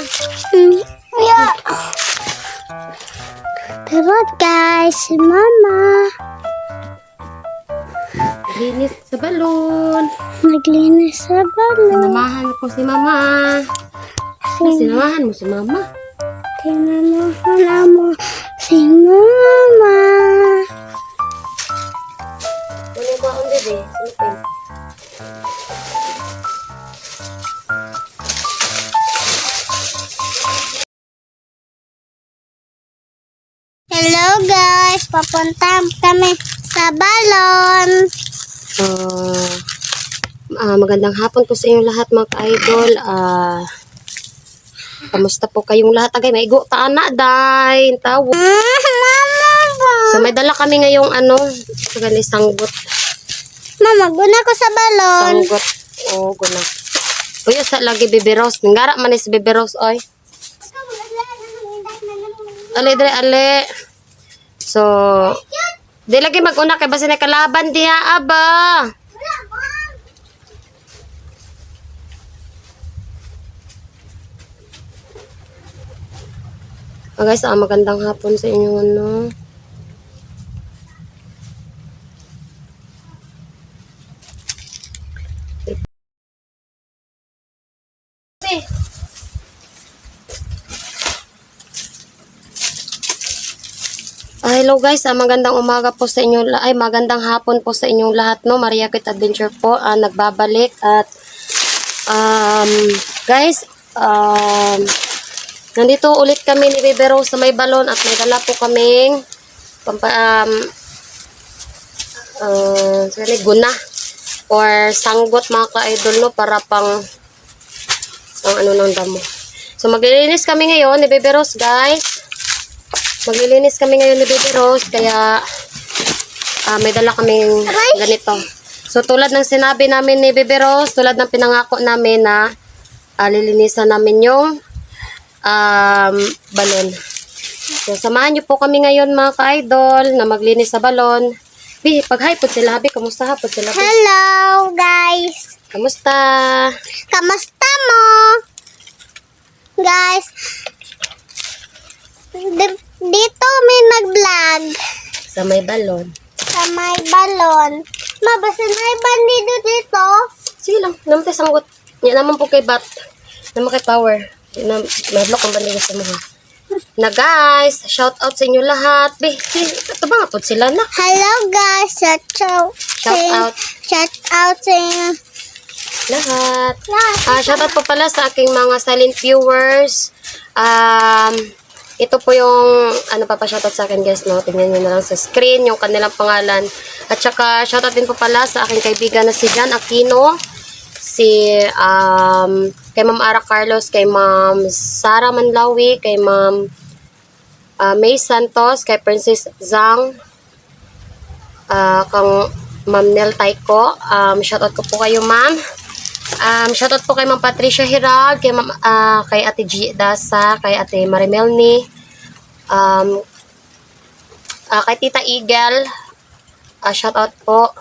Yeah. Pero guys, si Mama. Linis sa balon. Naglinis sa balon. Sinamahan ko si Mama. Sinamahan mo si Mama. Sinamahan mo si Mama. Ano ba ang bebe? Silipin. Hello guys, papunta kami sa balon. Magandang hapon po sa inyong lahat mga ka-idol. Kamusta po kayong lahat? Agay, maigo ta anak day. Tawo. Mama ba? So may dala kami ngayong gali sanggot. Mama, guna ko sa balon. Sanggot. Oh, guna. Uy, sa lagi Baby Rose. Nangara man si Baby Rose, oy. Ale, dre, ale. So, di lagi mag-una kay basta na kalaban diha, aba. Guys, magandang hapon sa inyo, hello guys, magandang umaga po sa inyo, magandang hapon po sa inyong lahat, no. Maria Kit Adventure po, nagbabalik at guys, nandito ulit kami ni Baby Rose sa may balon at may dala po kaming guna or sanggot mga ka-idol, no, para pang ng damo. So maglilinis kami ngayon ni Baby Rose, guys. Maglilinis kami ngayon ni Baby Rose, kaya may dala kaming ganito. So tulad ng sinabi namin ni Baby Rose, tulad ng pinangako namin na lilinisan namin yung balon. So samahan niyo po kami ngayon mga ka-idol na maglinis sa balon. Bi, pag-hi po sila, Bi. Kamusta hapon sila? Bi? Hello guys. Kamusta? Kamusta mo? Guys, dito may nag-vlog Sa may balon. sa may balon. Mabasa na yung bandido dito. Sige lang, naman tayo sanggot. Yan naman po kay Bat. Naman kay Power. May-block ang bandido sa mga. Na guys, shout out sa inyo lahat. Be, ito ba nga po sila na? Hello guys, shout out sa inyo Lahat. Shout out po pala sa aking mga silent viewers. Ito po yung shoutout sa akin guys, no. Tingnan niyo na lang sa screen yung kanilang pangalan. At saka shoutout din po pala sa aking kaibigan na si Jan Aquino, si kay Ma'am Ara Carlos, kay Ma'am Sara Manlawi, kay Ma'am May Santos, kay Princess Zhang, kang Ma'am Nel Taiko. Shoutout ko po kayo, Ma'am. Shoutout po kay Ma'am Patricia Hirag, kay Ma'am kay Ate G Dasa, kay Ate Marimelni, kay Tita Eagle. Shoutout po.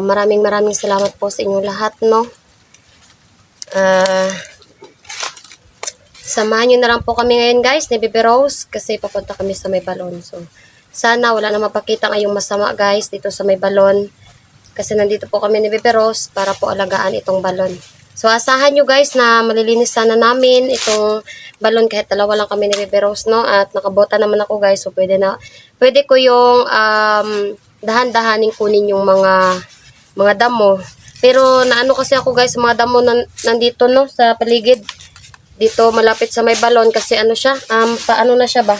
Maraming salamat po sa inyong lahat, no. Samahan nyo na lang po kami ngayon guys ni Baby Rose kasi papunta kami sa may balon. So sana wala na mapakita ngayong masama guys dito sa may balon. Kasi nandito po kami ni Baby Rose para po alagaan itong balon. So asahan nyo guys na malilinis sana namin itong balon kahit dalawa lang kami ni Baby Rose, no. At nakabota naman ako guys, so pwede ko yung dahan-dahaning kunin yung mga damo. Pero naano kasi ako guys, mga damo nandito, no, sa paligid. Dito malapit sa may balon kasi ano siya, paano na siya ba?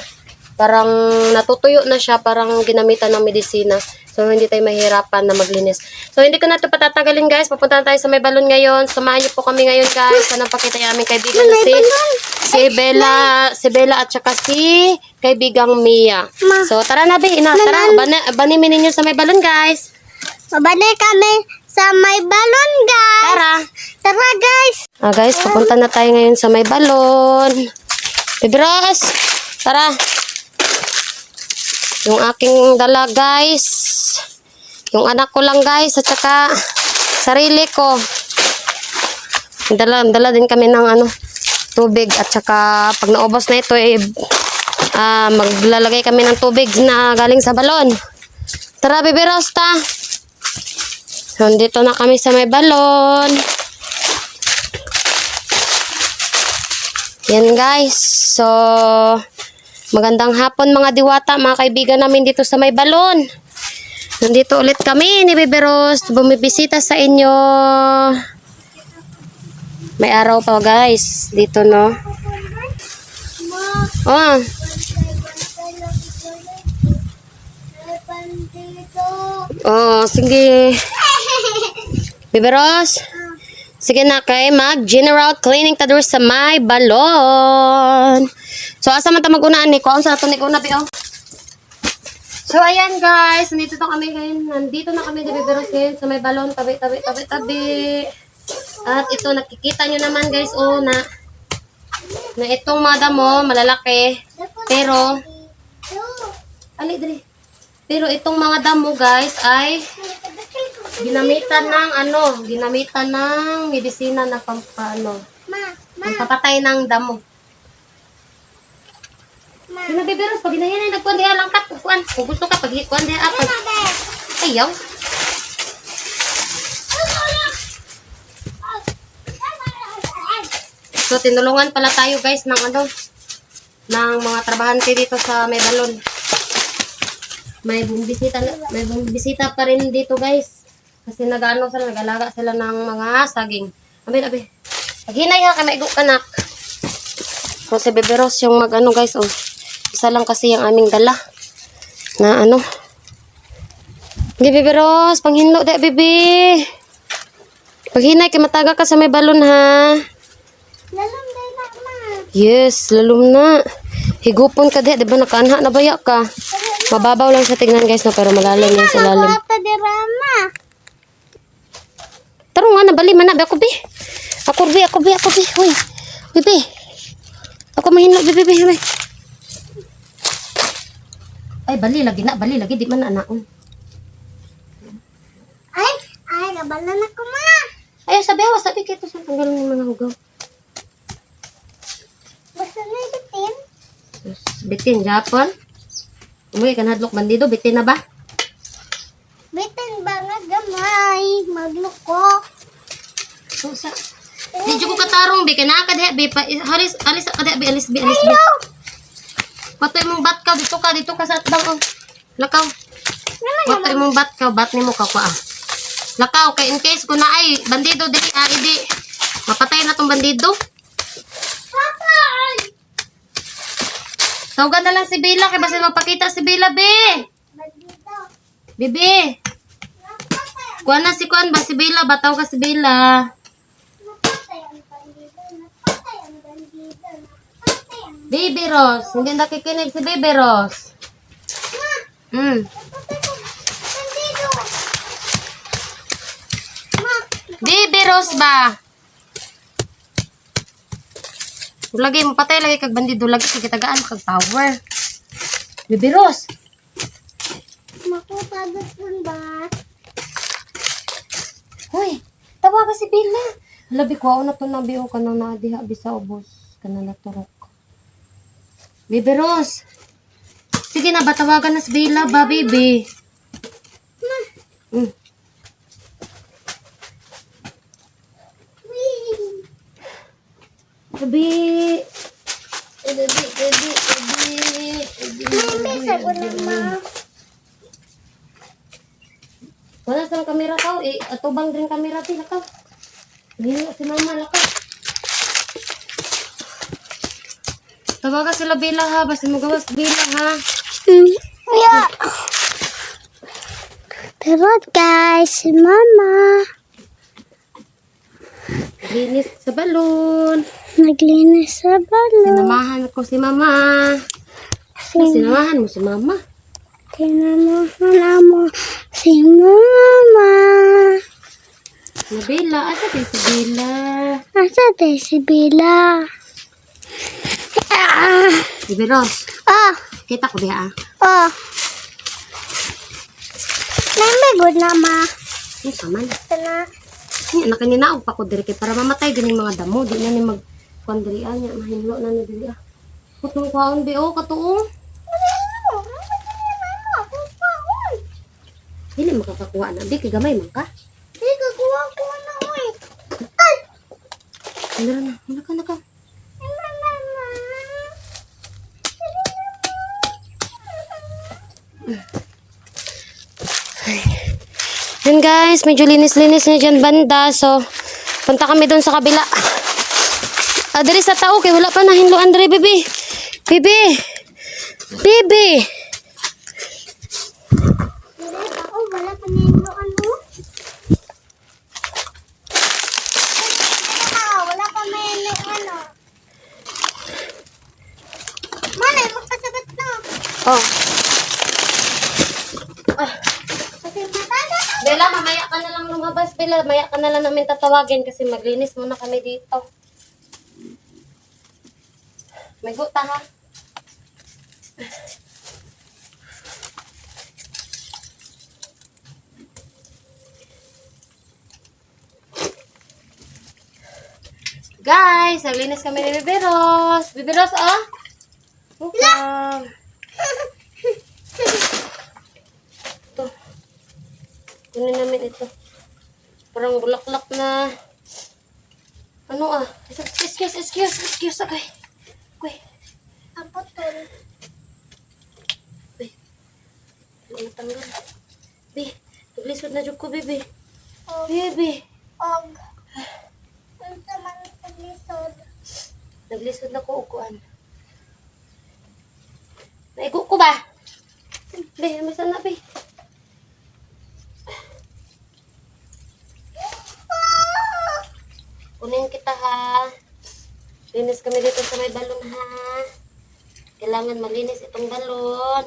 Parang natutuyo na siya, parang ginamitan ng medisina. So, hindi tayo mahirapan na maglinis. So, hindi ko na ito patatagalin guys. Papunta tayo sa may balon ngayon. Samahan niyo po kami ngayon guys. Sana pakita yung aming kaibigan na si Bella at saka si kaibigang Mia. So, tara na be. Tara, banimin ninyo sa may balon guys. Mabalik kami sa may balon guys. Tara. Tara guys. Guys, papunta na tayo ngayon sa may balon. Baby Rose, tara. Yung aking dala guys. Yung anak ko lang guys. At saka sarili ko. Dala din kami ng tubig at saka pag naubos na ito maglalagay kami ng tubig na galing sa balon. Tara, Baby Rosta. So, dito na kami sa may balon. Yan guys. So, magandang hapon mga diwata, mga kaibigan namin dito sa may balon. Nandito ulit kami ni Baby Rose, bumibisita sa inyo. May araw pa guys, dito no. Oh. Oh, sige. Baby Rose. Sige na kay mag-general cleaning tadur sa may balon. So, asa man ta mag-unaan ni ko? Ang sa ito ni ko na, Pio. So, ayan guys. Nandito na kami ngayon. Nandito na kami, Baby Rose, ngayon sa may balon. Tabi. At ito, nakikita nyo naman guys, na itong mga damo, malalaki. Pero, pero itong mga damo guys ay ginamitan ng medisina na pampapatay ng damo. Pinabibiros, pag ginahin ay nagkuhan diya lang kat, kung gusto ka, pag kuhan diya apag. Ayaw. So, tinulungan pala tayo guys ng mga trabahante dito sa may balon. May bumbisita pa rin dito guys. Kasi nag-alaga sila ng mga saging. Abi. Paghinay ha, kay maigo kanak. So, si Baby Rose yung guys, isa lang kasi yung aming dala. Na Hindi, Baby Rose, panghinlo da, baby. Paghinay, kay mataga ka sa may balon ha. Lalom day na, ma. Yes, lalom na. Higupon ka di ba nakaanha na baya ka? Mababaw lang sa tingnan guys, no, pero malalim yan sa lalim. Wala pa dirama. Taro nga, nabali man na. Ako, bi. Hoy, bibi. Ako mahinlo, bibi. Ay, bali lagi. Di man na naon. Ay, kabalan ako, ma. Ay, sabi kito sa tanggal ng mga hugaw. Basta na bitin. Bitin, Japon. Umuwi ka na hadlok bandido, bitin na ba? Bitin ba nga gamay? Maglukok. Di ko katarong, bi. Kanaka diha, bi. Alis ka diha, bi. Alis, bi. Patoy mong bat ka. Dito ka sa atbang, Lakaw. Patoy mong bat ka. Bat ni mo ka kwa, Lakaw, kay in case kung na ay bandido, di. Mapatay na tong bandido. Tawagan na lang si Bella, kaya basta magpakita si Bella, be. Bibi. Kuha na si Kuan ba si Bella, bataw ka si Bella. Baby Rose, hindi nakikinig si Baby Rose. Baby Rose ba? Lagi mo patay lagi kag bandido lagi kag kitagaan kag power. Baby Rose. Makutagot dun ba? Hoy, tawaga si Bella. Labi ko na to na biho ka nang naadiha bisa ubos kana naturok. Baby Rose. Sige na ba tawagan na si Bella ba, baby? Baby. Bisa ko na, ma. Wala sa kamera ka, atubang din kamera ti lakaw. Hindi si mama lakaw. Tawaga sila Bella ha, basta mo gawas Bella ha. Yeah. Pero guys, si mama. Linis sa balon. Naglinis sa balon. Sinamahan ko si mama. Sinamahan mo si mama. Sinamahan mo si mama. Na Bella, asa tayo si Bella? Asa tayo si Bella? Baby Rose, kita ko diha Good na, ma. Saman. Ito na. Anak ni naog pa ko diri kay para mamatay ganing mga damo, di na ni Pandriya niya, mahinlo na na diri ah. Kutong kaon bi oh, katuong. Dili makakakuha na. Di, kay gamay man ka. Di ka kuha ko na, uy. Ay! Nara na, naka, naka. Yan guys, medyo linis-linis na dyan banda. So, punta kami doon sa kabila. Diri sa tao, kay wala pa na hinluan diri, bibi. Bibi! Bibi! Dili ako, wala pa niluan mo. Wala pa may ano. Malay, magkasagat na. Oh. Kasi matanda na. Bella, mamaya ka na lang lumabas. Bella, mamaya ka na lang namin tatawagin kasi maglinis muna kami dito. May guta ha. Guys, naglinis kami ni Bibiros. Bibiros, oh. Wow. Ito. Kunin namin ito. Parang bulaklak na. Ano ah? Excuse. Okay. Uy. Ang putol. Uy. Ano matanggal? Bi, naglisod na dyan ko, Bibi. Og. Bibi. Og. Ang saman paglisod. Naglisod na ko, uguan. Naigo ko ba? Bi, masan na, Bi? Kunin kita, ha? Linis kami dito sa may balon, ha? Kailangan malinis itong balon.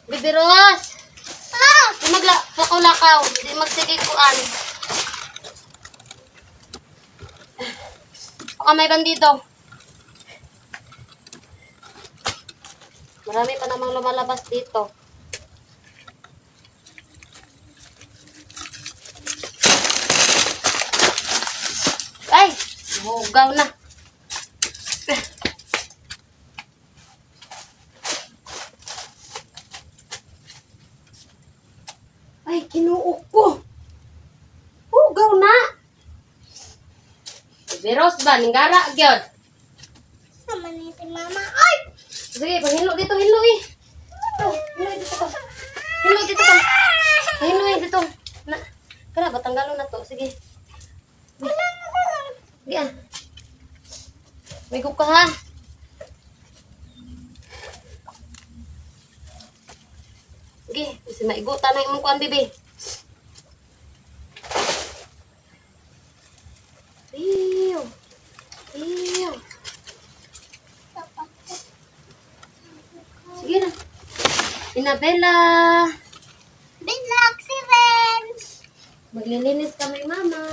Bibi Ros! Di maglakaw-lakaw. Di magsigikuan. Baka may bandido. Marami pa namang lumalabas dito. Ay! Hugaw na. Ay, kinuok ko. Hugaw na. Biros ba? Ninggara, gyud. Sama ni si mama. Ay! Sige, pahilo dito, hilo eh. Hilo dito ka. Hilo dito ka. Hilo dito. Na, kana, batanggalon na to. Sige. Sige ah. May ka ha. Sige, kasi maigutan na yung kuan, bibi. Iyo. Iyo. Sige na. Inabella. Binlak si Ren. Maglilinis kami, mama.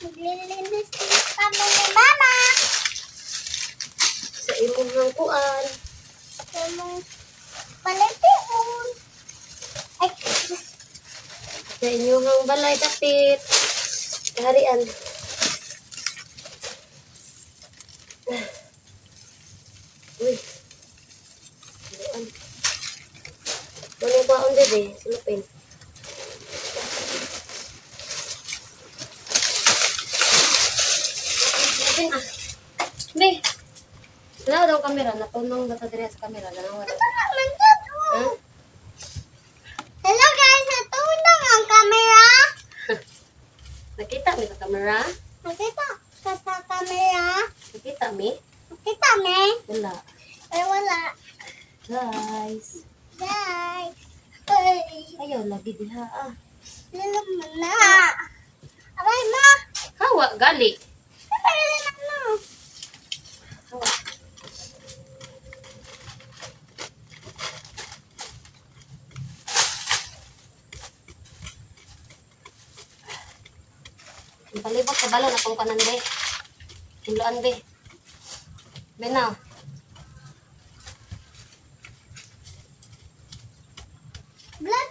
Maglilinis kami ni mama. Sa imong hangkuan. Kamong palitiun. Ay, Sa inyong balay dapit. Kaharian. Uy. Doon. Ano ba on bebe? Sulupin. Sulupin ah. Be. Wala daw kamera. Natunong data dire sa kamera. Dalawa daw. ito naman dyan. Ha? Hello guys, natulong ang camera. Nakita mi sa kamera? Nakita ka sa camera. Nakita mi? Nakita me. Wala. Ay, wala. Guys. Guys. Ay, Ayaw lagi diha ah. lalaman na. Aray, ma. Hawa gali. Aray, na. Hawa. Ang palibot sa balon akong kanan be. Hiluan be. Be now. Vlog.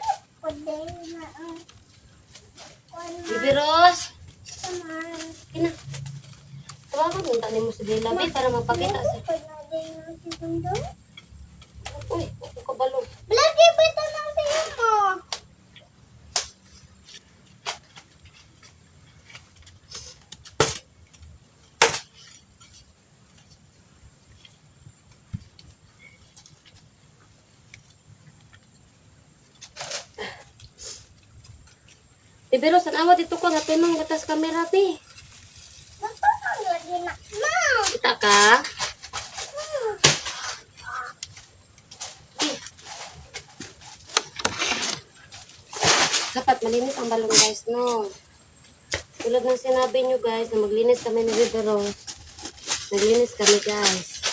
Bibi Rose. Ina. Tawagan mo tani mo si Dela Bi para mapakita sa. Uy, ako kabalo. Lagi ba ito ng tingin mo? Bibi Rose, anawat ito ko nga tinong gatas kamera Bi. Matulog lagi na. Ma! Kita ka? Dapat malinis ang balon guys, no? Tulad ng sinabi nyo guys, na maglinis kami ni Bibi Rose. Naglinis kami guys.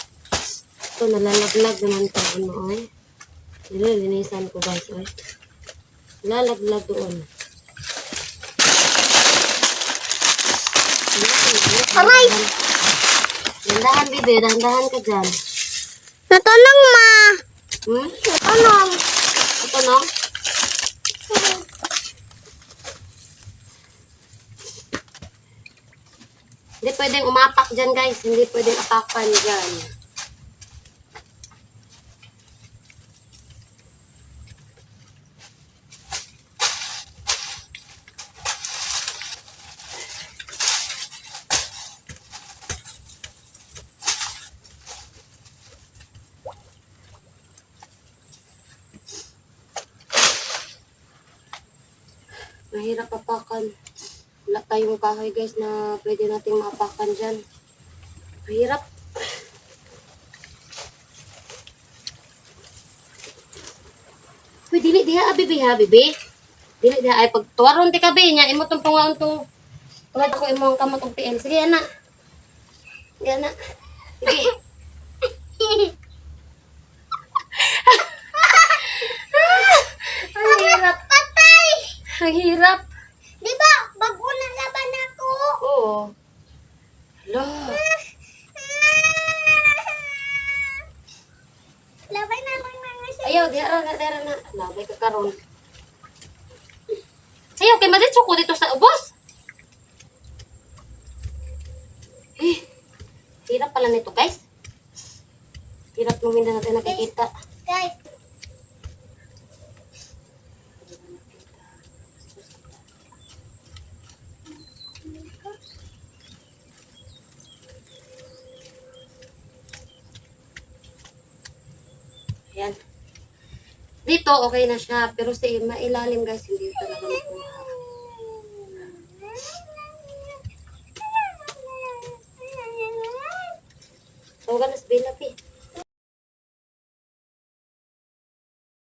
Ito, nalalaglag naman ito. Ano, ay? Nililinisan ko guys, ay. Nalalaglag doon. Aray! Dandahan, Bibi. Dandahan ka dyan. Natanong, ma! Hmm? Natanong. Ito, no? Hindi pwedeng umapak dyan, guys. Hindi pwedeng apakan dyan. Mahirap apakan. Wala tayong kahoy guys na pwede nating maapakan dyan. Mahirap. Uy, dili diha, bibi ha, bibi. Dili diha, ay pagtuwaron ti kabi niya, imo tong pangaon to. Tuwad ako imo ang kamot og PL. Sige, anak. Sige, anak. Sige. Ang hirap. Patay! Ang hirap. Di ba? Bago na laban ako. Oo. Hello. Laban na lang mga siya. Ayaw, dira na. Labay ka karon. Ayaw, kay maditso ko dito sa ubos. Hirap pala nito, guys. Hirap nung hindi natin nakikita. Guys, Ayan. Dito, okay na siya. Pero sa mailalim, guys, hindi talaga makuha. Tawagan na sa Bella, Pi.